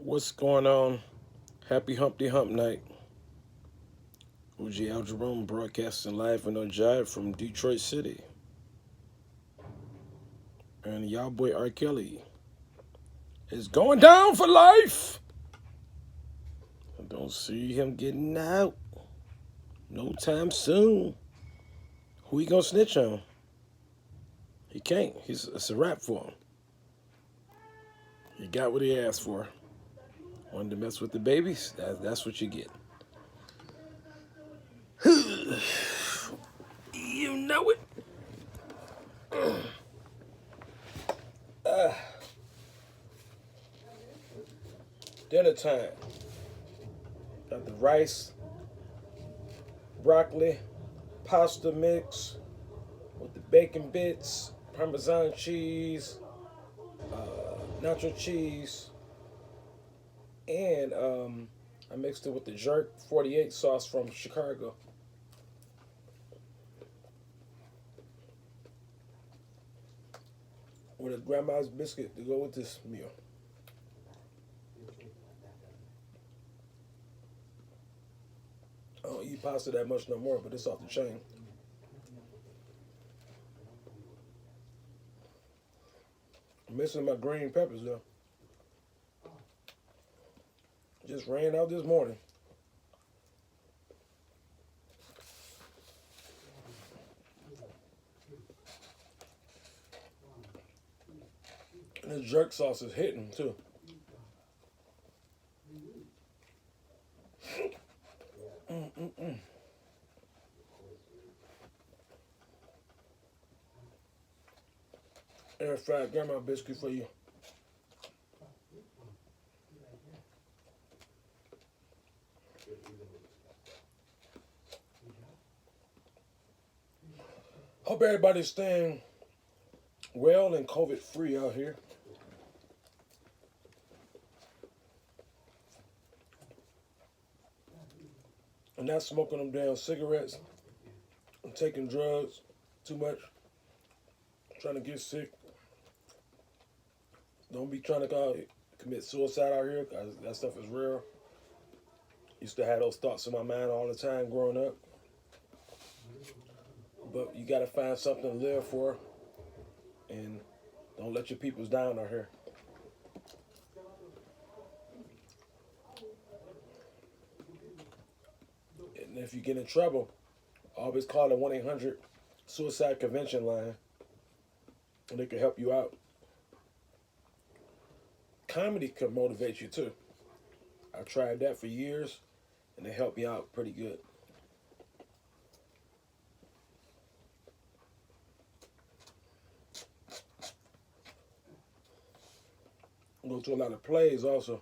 What's going on? Happy Humpty Hump night. OG Al Jerome broadcasting live and on Jive from Detroit City. And y'all boy R. Kelly is going down for life. I don't see him getting out no time soon. Who he gonna snitch on? He can't. It's a wrap for him. He got what he asked for. Wanted to mess with the babies? That's what you get. You know it. Dinner time. Got the rice, broccoli, pasta mix with the bacon bits, Parmesan cheese, nacho cheese, and I mixed it with the jerk 48 sauce from Chicago. With a grandma's biscuit to go with this meal. I don't eat pasta that much no more, but it's off the chain. I'm missing my green peppers though. Just ran out this morning. And the jerk sauce is hitting too. Air fried grandma biscuit for you. Hope everybody's staying well and COVID free out here. And not smoking them damn cigarettes and taking drugs too much. Trying to get sick. Don't be trying to commit suicide out here, because that stuff is real. Used to have those thoughts in my mind all the time growing up. But you got to find something to live for. And don't let your peoples down out here. And if you get in trouble, always call the 1-800 suicide prevention line. And they can help you out. Comedy can motivate you too. I tried that for years, and it helped me out pretty good. I go to a lot of plays also.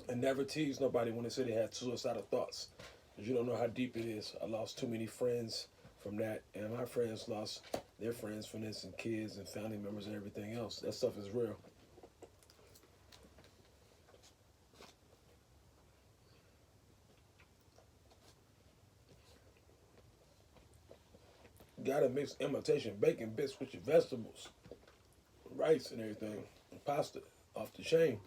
And never tease nobody when they say they had suicidal thoughts. Because you don't know how deep it is. I lost too many friends from that, and my friends lost their friends from this, and kids and family members and everything else. That stuff is real. You gotta mix imitation bacon bits with your vegetables, rice and everything, and pasta off the chain.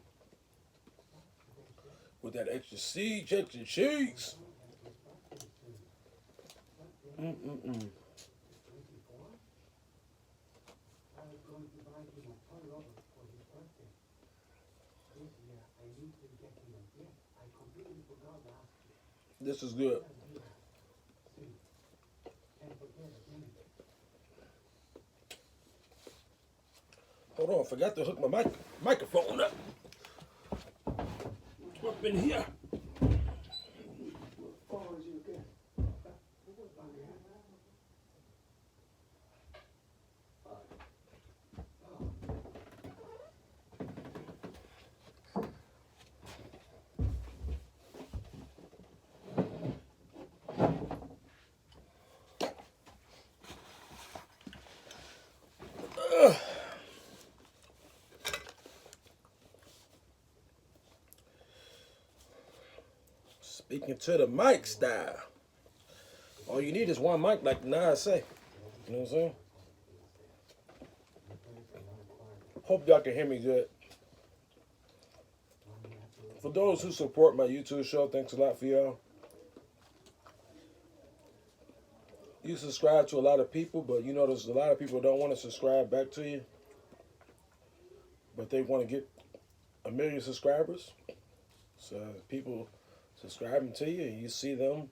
With that extra seed, extra cheese. Mm-mm-mm. This is good. Hold on, forgot to hook my microphone up. Up in here. Speaking to the mic style. All you need is one mic, like the Nas say. You know what I'm saying? Hope y'all can hear me good. For those who support my YouTube show, thanks a lot for y'all. You subscribe to a lot of people, but you know there's a lot of people don't want to subscribe back to you, but they want to get 1 million subscribers. So people subscribing to you, and you see them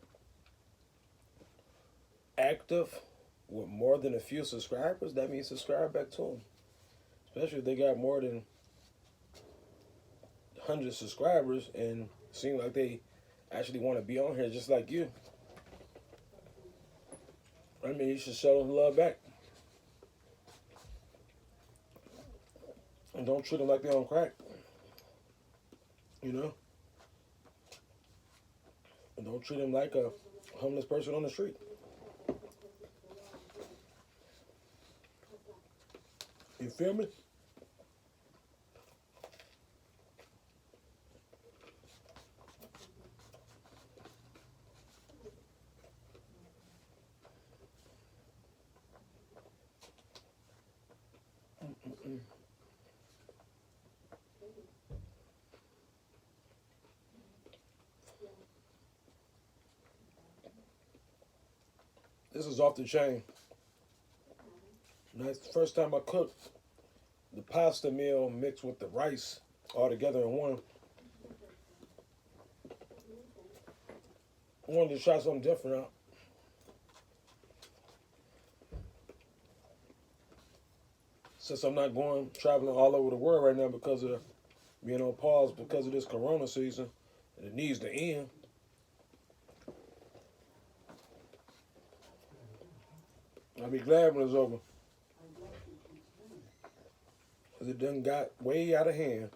active with more than a few subscribers, that means subscribe back to them. Especially if they got more than 100 subscribers and seem like they actually want to be on here just like you. I mean, you should show them love back. And don't treat them like they're on crack. You know? And don't treat them like a homeless person on the street. You feel me? This is off the chain. That's the first time I cooked the pasta meal mixed with the rice all together in one. I wanted to try something different out. Since I'm not going traveling all over the world right now because of being on pause because of this corona season, and it needs to end. I'll be glad when it's over. Because it done got way out of hand.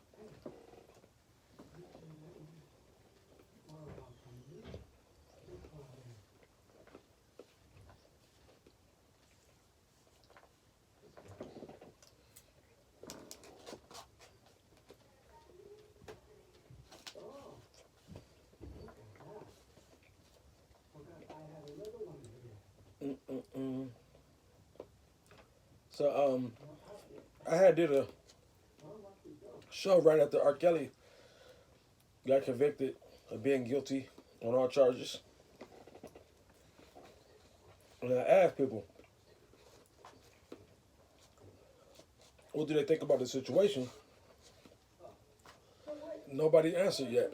So, I had did a show right after R. Kelly got convicted of being guilty on all charges. And I asked people, what do they think about the situation? Nobody answered yet.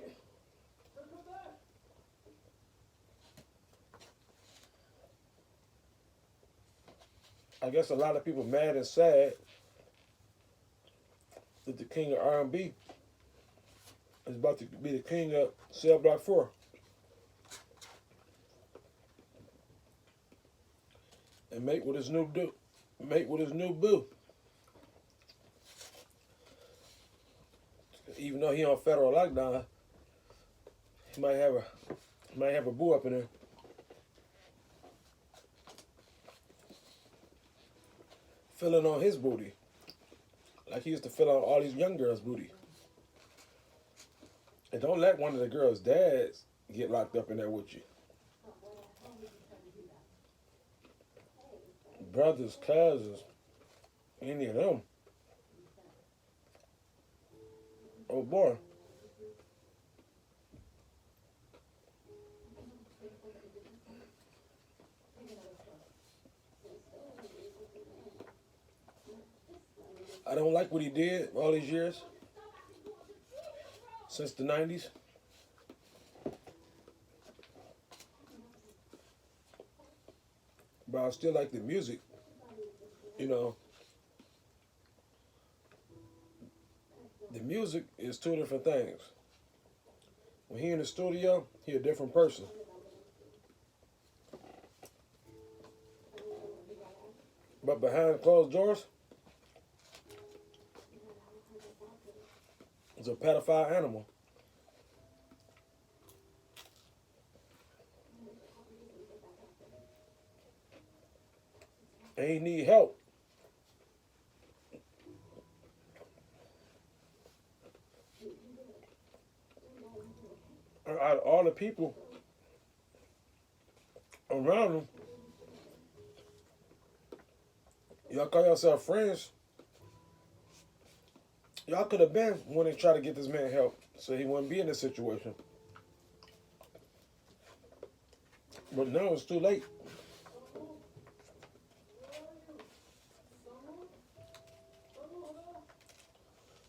I guess a lot of people mad and sad that the king of R&B is about to be the king of Cell Block 4. And mate with his new boo. Even though he on federal lockdown, he might have a boo up in there. Filling on his booty. Like he used to fill on all these young girls' booty. And don't let one of the girls' dads get locked up in there with you. Brothers, cousins, any of them. Oh boy. I don't like what he did all these years. Since the 90s. But I still like the music. You know, the music is two different things. When he in the studio, he a different person. But behind closed doors, he's a pedophile animal. And he need help. Out of all the people around him, y'all call yourself friends, Y'all could have been when they tried to get this man help so he wouldn't be in this situation. But now it's too late.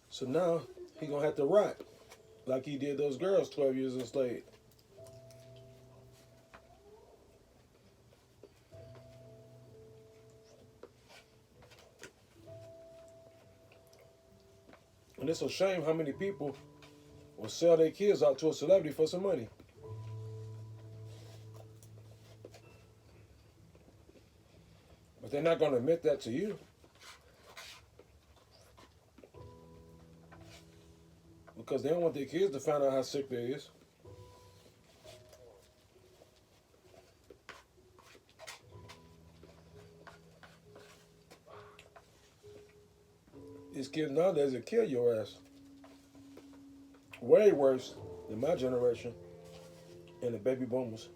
So now he gonna have to rot like he did those girls 12 years enslaved. And it's a shame how many people will sell their kids out to a celebrity for some money. But they're not gonna admit that to you. Because they don't want their kids to find out how sick they is. These kids nowadays will kill your ass. Way worse than my generation and the baby boomers.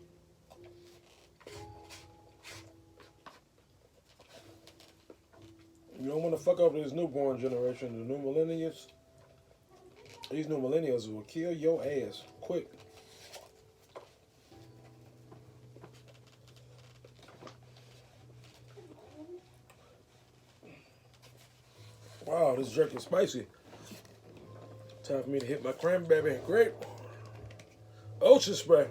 You don't want to fuck up this newborn generation, the new millennials. These new millennials will kill your ass quick. Wow, this jerk is spicy. Time for me to hit my cranberry and grape ocean spray.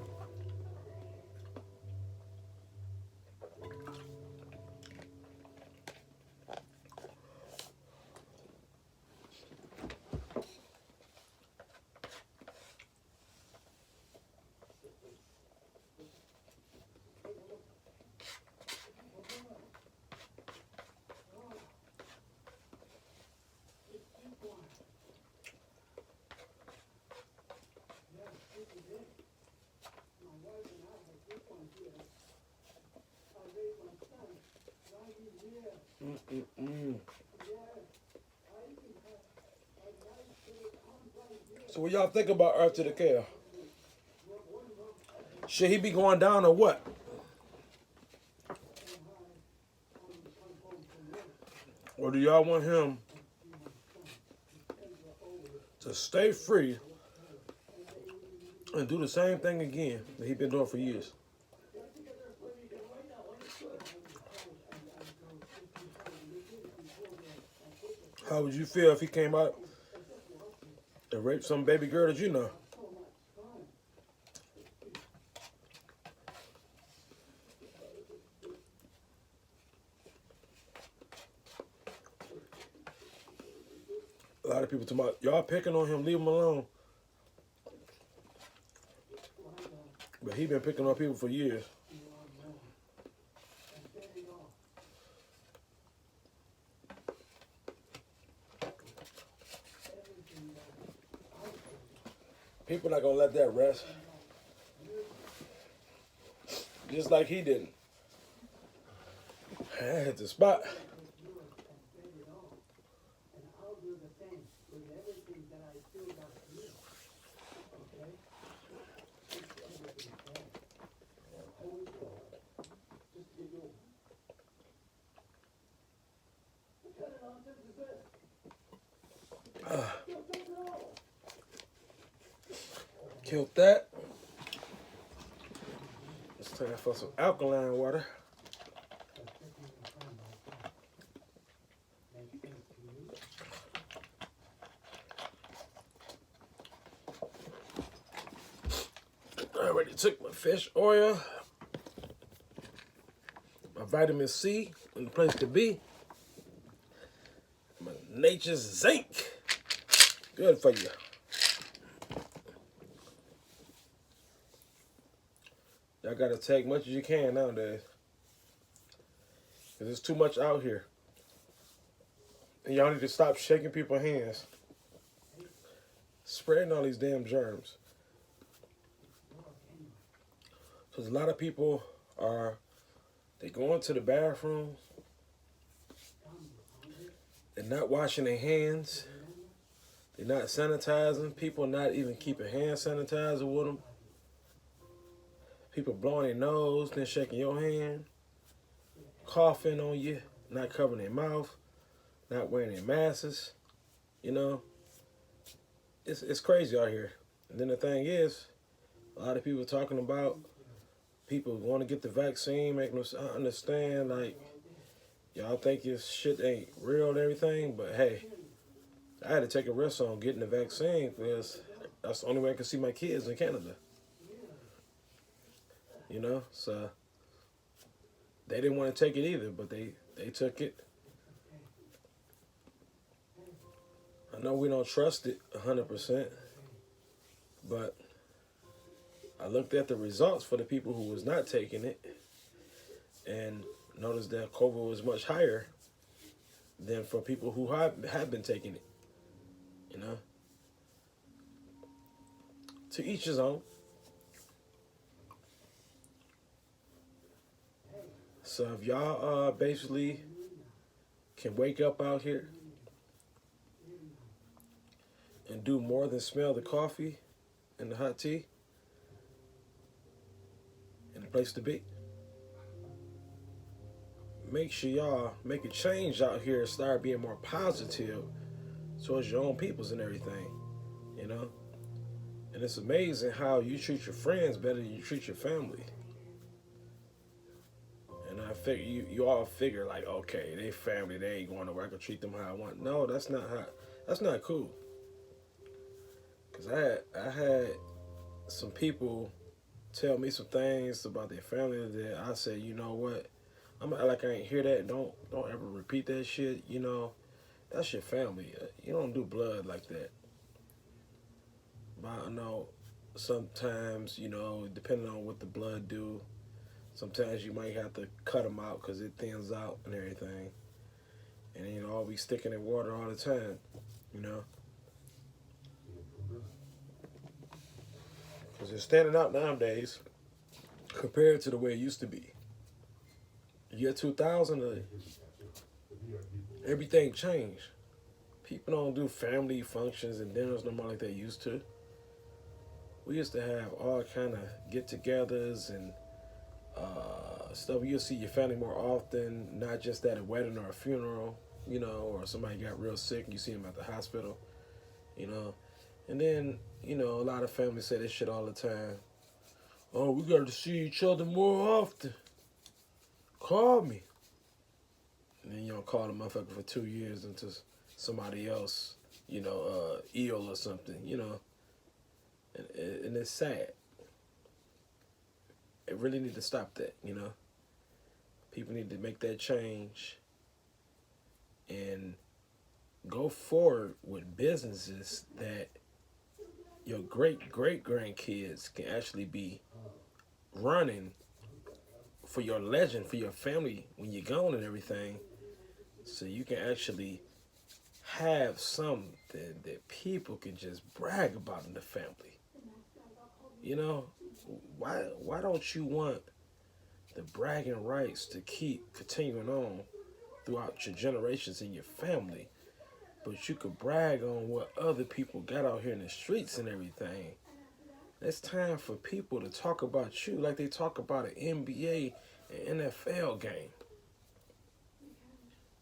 So what y'all think about Earth to the Kale? Should he be going down or what? Or do y'all want him to stay free and do the same thing again that he's been doing for years? How would you feel if he came out and raped some baby girl that you know? A lot of people talking about, y'all picking on him, leave him alone. But he been picking on people for years. People not gonna let that rest. Just like he didn't. I hit the spot. Killed that. It's time for some alkaline water. I already took my fish oil, my vitamin C in the place to be, my nature's zinc. Good for you. Y'all gotta take much as you can nowadays. Because there's too much out here. And y'all need to stop shaking people's hands. Spreading all these damn germs. Because a lot of people they go into the bathroom. They're not washing their hands. They're not sanitizing. People not even keeping hand sanitizer with them. People blowing their nose, then shaking your hand. Coughing on you, not covering their mouth, not wearing their masks, you know. it's crazy out here. And then the thing is, a lot of people talking about people want to get the vaccine, making us understand like y'all think this shit ain't real and everything, but hey, I had to take a risk on getting the vaccine because that's the only way I can see my kids in Canada. So they didn't want to take it either, but they took it. I know we don't trust it 100%, but I looked at the results for the people who was not taking it and noticed that COVID was much higher than for people who have been taking it. You know, to each his own. So if y'all basically can wake up out here and do more than smell the coffee and the hot tea and the place to be, make sure y'all make a change out here and start being more positive towards your own peoples and everything, you know? And it's amazing how you treat your friends better than you treat your family. And I figure you all figure like, okay, they family, they ain't going nowhere. I can treat them how I want. No, that's not cool. Cause I had some people tell me some things about their family that I said, you know what, I'm like I ain't hear that. Don't ever repeat that shit. That's your family. You don't do blood like that. But I know sometimes, depending on what the blood do, sometimes you might have to cut them out because it thins out and everything. And always sticking in water all the time, you know. Because it's standing out nowadays compared to the way it used to be. Year 2000, everything changed. People don't do family functions and dinners no more like they used to. We used to have all kind of get-togethers and stuff. You'll see your family more often, not just at a wedding or a funeral, or somebody got real sick and you see them at the hospital, you know. And then, a lot of families say this shit all the time. Oh, we got to see each other more often. Call me. And then you don't call the motherfucker for 2 years until somebody else, ill or something, And it's sad. It really need to stop that, People need to make that change and go forward with businesses that your great grandkids can actually be running for your legend, for your family when you're gone and everything, so you can actually have something that people can just brag about in the family. Why don't you want the bragging rights to keep continuing on throughout your generations in your family, but you could brag on what other people got out here in the streets and everything? It's time for people to talk about you like they talk about an NBA and NFL game.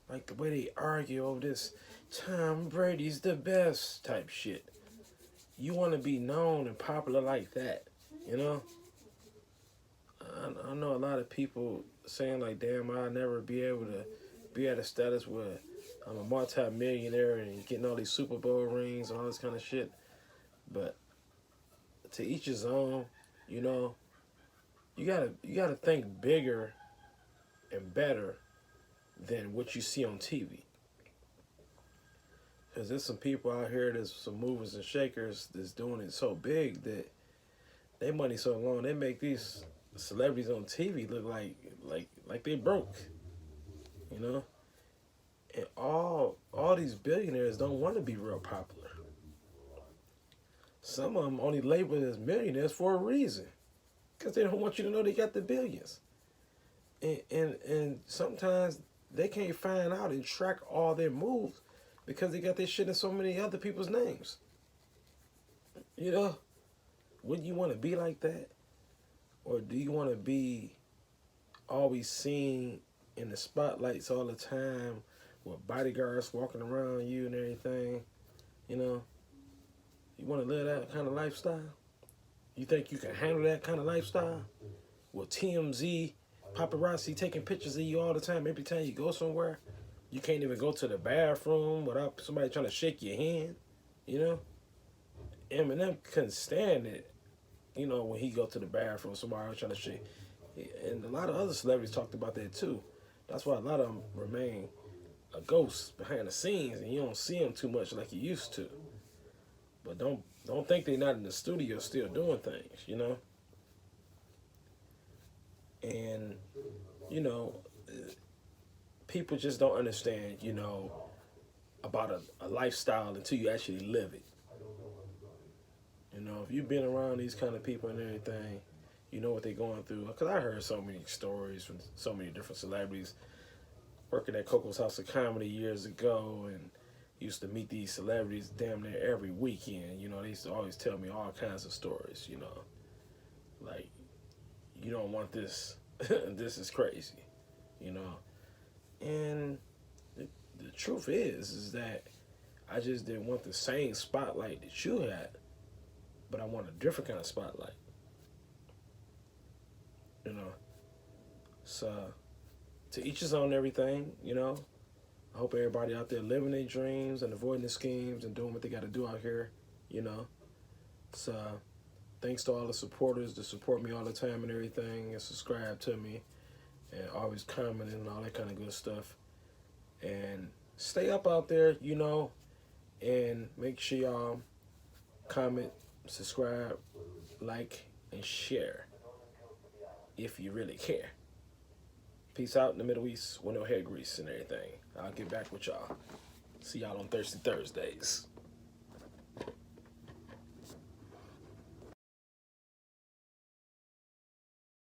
Like the way they argue over this Tom Brady's the best type shit. You want to be known and popular like that, I know a lot of people saying like, damn, I'll never be able to be at a status where I'm a multi-millionaire and getting all these Super Bowl rings and all this kind of shit. But to each his own, you gotta think bigger and better than what you see on TV. Because there's some people out here, there's some movers and shakers that's doing it so big that they money so long, they make these celebrities on TV look like they broke, And all these billionaires don't want to be real popular. Some of them only labeled as millionaires for a reason, because they don't want you to know they got the billions. And sometimes they can't find out and track all their moves because they got their shit in so many other people's names. Wouldn't you want to be like that? Or do you want to be always seen in the spotlights all the time with bodyguards walking around you and everything? You want to live that kind of lifestyle? You think you can handle that kind of lifestyle? With TMZ, paparazzi taking pictures of you all the time, every time you go somewhere? You can't even go to the bathroom without somebody trying to shake your hand, you know? Eminem couldn't stand it, you know, when he go to the bathroom, somebody was trying to shake. And a lot of other celebrities talked about that too. That's why a lot of them remain a ghost behind the scenes, and you don't see them too much like you used to. But don't think they're not in the studio still doing things, you know. And you know, people just don't understand, you know, about a lifestyle until you actually live it. You know, if you've been around these kind of people and everything, you know what they're going through. Because I heard so many stories from so many different celebrities working at Coco's House of Comedy years ago, and used to meet these celebrities damn near every weekend. You know, they used to always tell me all kinds of stories, you know. Like, you don't want this. This is crazy, you know. And the truth is that I just didn't want the same spotlight that you had, but I want a different kind of spotlight, you know. So, to each his own everything, you know. I hope everybody out there living their dreams and avoiding the schemes and doing what they got to do out here, you know. So, thanks to all the supporters that support me all the time and everything and subscribe to me and always commenting and all that kind of good stuff. And stay up out there, you know, and make sure y'all comment, subscribe, like, and share if you really care. Peace out in the Middle East with no hair grease and everything. I'll get back with y'all. See y'all on Thirsty Thursdays.